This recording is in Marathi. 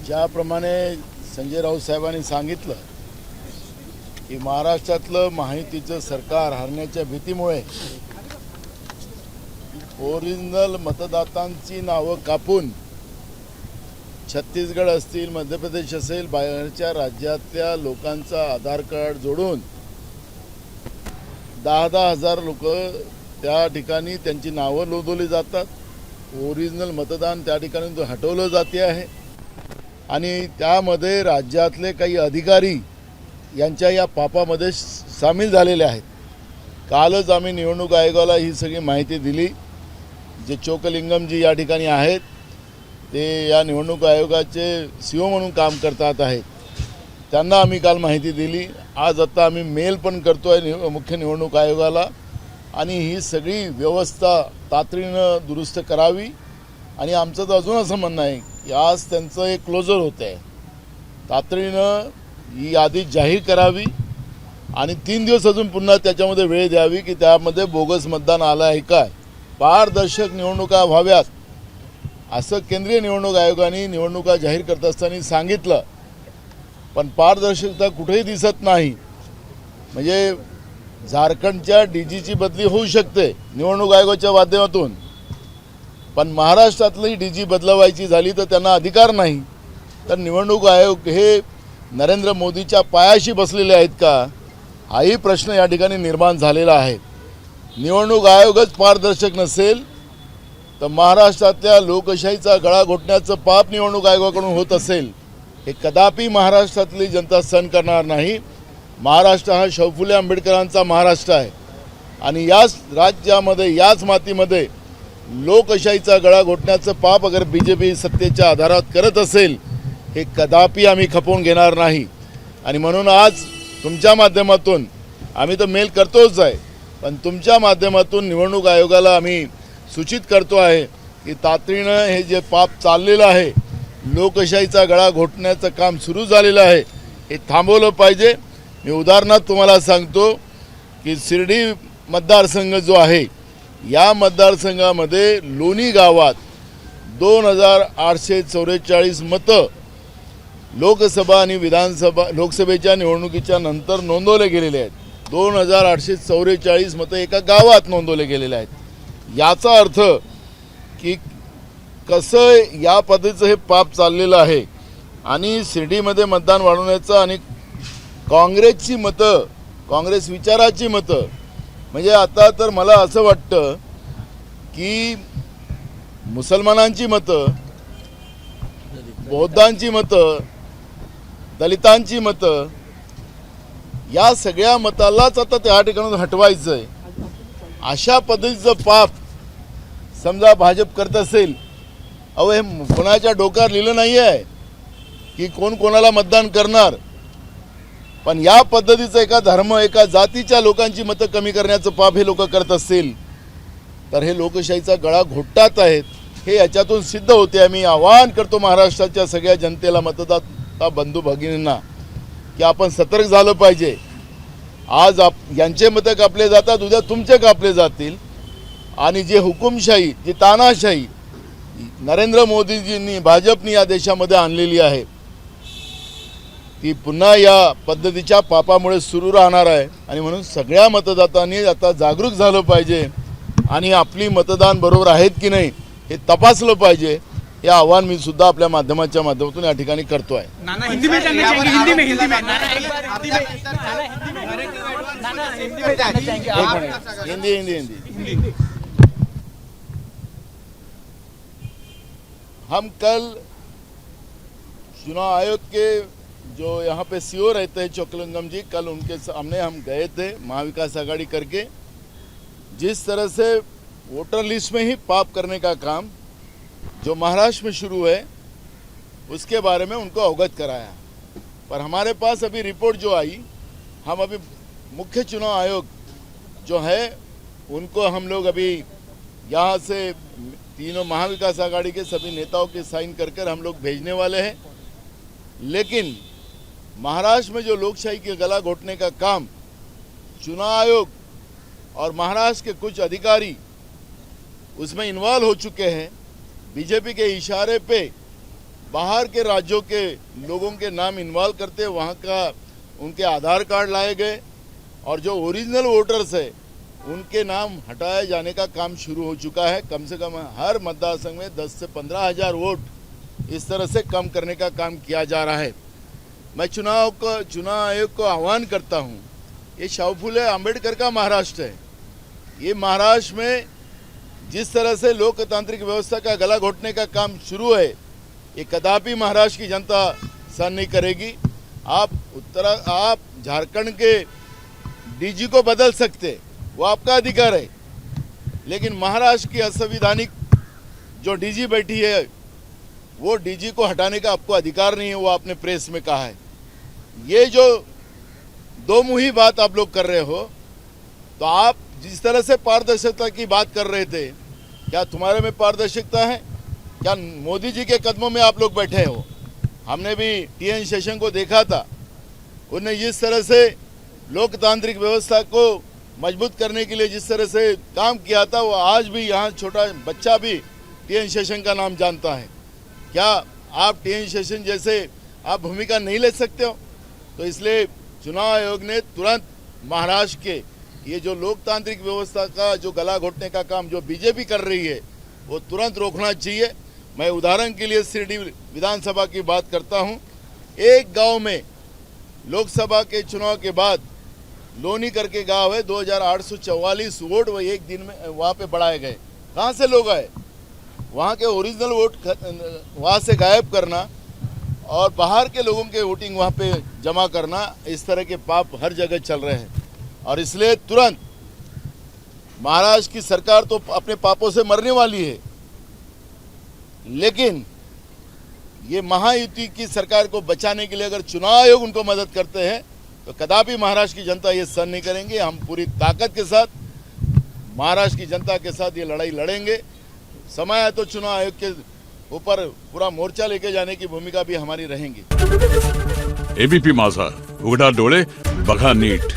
ज्याप्रमाणे संजय राऊत साहेबांनी सांगितलं की महाराष्ट्रातलं महायुतीचं सरकार हरण्याच्या भीतीमुळे ओरिजिनल मतदातांची नावं कापून छत्तीसगड असतील, मध्य प्रदेश असेल, बाहेरच्या राज्यातल्या लोकांचा आधार कार्ड जोडून 10,000 हजार लोक त्या ठिकाणी त्यांची नावं नोंदवली जातात. ओरिजिनल मतदान त्या ठिकाणी हटवलं जाते आहे आणि त्यामध्ये राज्यातले काही अधिकारी यांच्या या पापामध्ये सामील झालेले आहेत. कालच आम्ही निवडणूक आयोगाला ही सगळी माहिती दिली. जे चोकलिंगमजी या ठिकाणी आहेत ते या निवडणूक आयोगाचे CEO म्हणून काम करतात आहेत. त्यांना आम्ही काल माहिती दिली. आज आता आम्ही मेल पण करतोय मुख्य निवडणूक आयोगाला आणि ही सगळी व्यवस्था तातडीनं दुरुस्त करावी. आणि आमचं तर अजून असं म्हणणं आहे की आज त्यांचं एक क्लोजर होतं आहे, तातडीनं ही यादी जाहीर करावी आणि 3 दिवस अजून पुन्हा त्याच्यामध्ये वेळ द्यावी की त्यामध्ये बोगस मतदान आलं आहे काय, पारदर्शक निवडणुका व्हाव्यात असं केंद्रीय निवडणूक आयोगाने निवडणुका जाहीर करत असताना सांगितलं. पण पारदर्शकता कुठेही दिसत नाही. म्हणजे झारखंडच्या DGची बदली होऊ शकते निवडणूक आयोगाच्या माध्यमातून, पण महाराष्ट्रातली DG बदलवायची झाली तर त्यांना अधिकार नाही. तर निवडणूक आयोग हे नरेंद्र मोदीच्या पायाशी बसलेले आहेत का, हाही प्रश्न या ठिकाणी निर्माण झालेला आहे. निवडणूक आयोगच पारदर्शक नसेल तर महाराष्ट्रातल्या लोकशाहीचा गळा घोटण्याचं पाप निवडणूक आयोगाकडून होत असेल हे कदापि महाराष्ट्रातली जनता सहन करणार नाही. महाराष्ट्र हा शाहू फुले आंबेडकरांचा महाराष्ट्र आहे आणि याच राज्यामध्ये याच मातीमध्ये लोकशाहीचा गळा घोटण्याचं पाप अगर BJP सत्तेच्या आधारात करत असेल हे कदापि आम्ही खपवून घेणार नाही. आणि म्हणून आज तुमच्या माध्यमातून आम्ही तर मेल करतोच आहे, पण तुमच्या माध्यमातून निवडणूक आयोगाला आम्ही सूचित करतो आहे की तातडीनं हे जे पाप चाललेलं आहे, लोकशाहीचा गळा घोटण्याचं काम सुरू झालेलं आहे, हे थांबवलं पाहिजे. मी उदाहरणार्थ तुम्हाला सांगतो की शिर्डी मतदारसंघ जो आहे या मतदारसंघामध्ये लोणी गावात 2,844 मतं लोकसभा आणि लोकसभेच्या निवडणुकीच्या नंतर नोंदवले गेलेले आहेत. 2,844 मतं एका गावात नोंदवले गेलेले आहेत. याचा अर्थ की कसं या पद्धतीचं हे पाप चाललेलं आहे. आणि शिर्डीमध्ये मतदान वाढवण्याचं आणि काँग्रेसची मतं, काँग्रेस विचाराची मतं, म्हणजे आता तर मला असं वाटतं की मुसलमानांची मतं, बौद्धांची मतं, दलितांची मतं, या सगळ्या मतालाच आता त्या ठिकाणून हटवायचं आहे. अशा पद्धतीचं पाप समजा भाजप करत असेल, अहो हे कोणाच्या डोक्यावर लिहिलं नाही आहे की कोण कोणाला मतदान करणार, पण या पद्धतीचं एका धर्म, एका जातीच्या लोकांची मतं कमी करण्याचं पाप हे लोक करत असतील तर हे लोकशाहीचा गळा घोटतात आहेत हे याच्यातून सिद्ध होते. मी आवाहन करतो महाराष्ट्राच्या सगळ्या जनतेला, मतदाता बंधू भगिनींना, की आपण सतर्क झालं पाहिजे. आज यांचे मतं कापले जातात, उद्या तुमचे कापले जातील आणि जे हुकुमशाही, जी तानाशाही नरेंद्र मोदीजींनी, भाजपनी या देशामध्ये आणलेली आहे ती पुन्हा या पद्धतीच्या पापामुळे सुरू राहणार आहे. आणि म्हणून सगळ्या मतदातांनी आता जागरूक झालं पाहिजे आणि आपली मतदान बरोबर आहेत की नाही हे तपासलं पाहिजे. हे आव्हान मी सुद्धा आपल्या माध्यमाच्या माध्यमातून या ठिकाणी करतोय. हिंदी हम कल चुनाव आयोग के जो यहाँ पे CEO रहते हैं चोकलिंगम जी, कल उनके सामने हम गए थे महाविकास आघाड़ी करके. जिस तरह से वोटर लिस्ट में ही पाप करने का काम जो महाराष्ट्र में शुरू है उसके बारे में उनको अवगत कराया. पर हमारे पास अभी रिपोर्ट जो आई, हम अभी मुख्य चुनाव आयोग जो है उनको हम लोग अभी यहाँ से तीनों महाविकास आघाड़ी के सभी नेताओं के साइन कर हम लोग भेजने वाले हैं. लेकिन महाराष्ट्र में जो लोकशाही के गला घोटने का काम चुनाव आयोग और महाराष्ट्र के कुछ अधिकारी उसमें इन्वॉल्व हो चुके हैं, बीजेपी के इशारे पे बाहर के राज्यों के लोगों के नाम इन्वॉल्व करते वहाँ का उनके आधार कार्ड लाए गए और जो ओरिजिनल वोटर्स है उनके नाम हटाए जाने का काम शुरू हो चुका है। कम से कम हर मतदान संघ में 10 से 15 हजार वोट इस तरह से कम करने का काम किया जा रहा है। मैं चुनाव आयोग को आह्वान करता हूँ, ये शाहू फुले आम्बेडकर का महाराष्ट्र है। ये महाराष्ट्र में जिस तरह से लोकतांत्रिक व्यवस्था का गला घोटने का काम शुरू है, ये कदापि महाराष्ट्र की जनता सहन नहीं करेगी। आप झारखंड के डीजी को बदल सकते, वो आपका अधिकार है, लेकिन महाराष्ट्र की असंवैधानिक जो डीजी बैठी है वो डीजी को हटाने का आपको अधिकार नहीं है, वो आपने प्रेस में कहा है। ये जो दो मुही बात आप लोग कर रहे हो, तो आप जिस तरह से पारदर्शिता की बात कर रहे थे, क्या तुम्हारे में पारदर्शिता है? क्या मोदी जी के कदमों में आप लोग बैठे हो? हमने भी टीएन शेषन को देखा था, उन्हें जिस तरह से लोकतांत्रिक व्यवस्था को मजबूत करने के लिए जिस तरह से काम किया था, वो आज भी यहाँ छोटा बच्चा भी टीएन शेषन का नाम जानता है। क्या आप टीएन शेषन जैसे आप भूमिका नहीं ले सकते हो? तो इसलिए चुनाव आयोग ने तुरंत महाराष्ट्र के ये जो लोकतांत्रिक व्यवस्था का जो गला घोटने का काम जो बीजेपी कर रही है वो तुरंत रोकना चाहिए। मैं उदाहरण के लिए शिरडी विधानसभा की बात करता हूँ। एक गांव में लोकसभा के चुनाव के बाद लोनी करके गांव है, 2844 वोट वो एक दिन में वहाँ पे बढ़ाए गए। कहाँ से लोग आए? वहाँ के ओरिजिनल वोट वहाँ से गायब करना और बाहर के लोगों के वोटिंग वहाँ पे जमा करना, इस तरह के पाप हर जगह चल रहे हैं। और इसलिए तुरंत महाराष्ट्र की सरकार तो अपने पापों से मरने वाली है, लेकिन ये महायुति की सरकार को बचाने के लिए अगर चुनाव आयोग उनको मदद करते हैं तो कदापि महाराष्ट्र की जनता ये सहन नहीं करेंगे। हम पूरी ताकत के साथ महाराष्ट्र की जनता के साथ ये लड़ाई लड़ेंगे। समय है तो चुनाव आयोग के ऊपर पूरा मोर्चा लेके जाने की भूमिका भी हमारी रहेंगी। एबीपी माझा, उघडा डोळे बघा नीट।